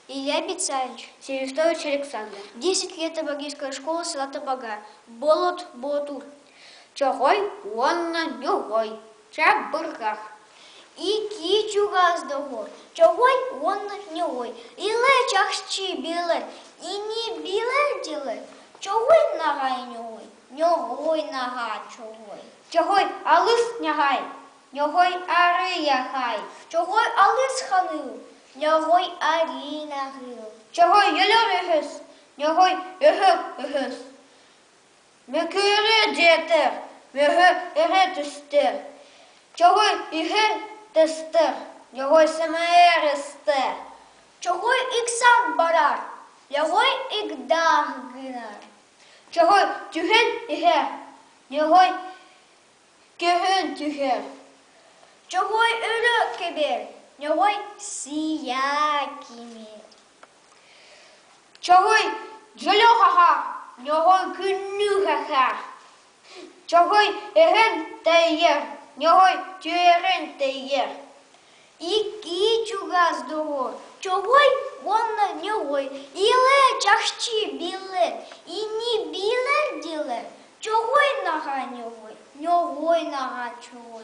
Илья Бецанич. Сильвестрович Александр. 10 лет Табагинская школа села Табага. Болота Боотура. Чоҕой, уонна, Ньоҕой. Чабыргах. Iki чугаздого. Чоҕой, уонна, Ньоҕой. Иле чахчи биле. Ини биле диле. Чоҕой нагай Ньоҕой. Ньоҕой нага Чоҕой. Чоҕой, алыс ньоҕой. Ньоҕой ары яхай. Чоҕой алыс ханыл. Ньоҕой ари нагыл. Чоҕой йөлөр үхүс. Ньоҕой үхүс. Мөкүрү жетер. Мөһө эре түстер. Чоҕой иһе тыстыр. Ньоҕой сымайыр ыстыр. Чоҕой иксак барар. Ньоҕой икдах гынар. Чоҕой түһен иһер. Ньоҕой көһөн түһер. Чоҕой өлө кебер. Ньоҕой сия кимер. Чоҕой жөлө хахар. Ньоҕой күннү хахар. Чоҕой эһен тайер. Ньоҕой түйерен тайер. Iki чугаздого. Чоҕой, уонна, Ньоҕой. Иле чахчи биле. Ини билер диле. Чоҕой нага Ньоҕой. Ньоҕой нага Чоҕой.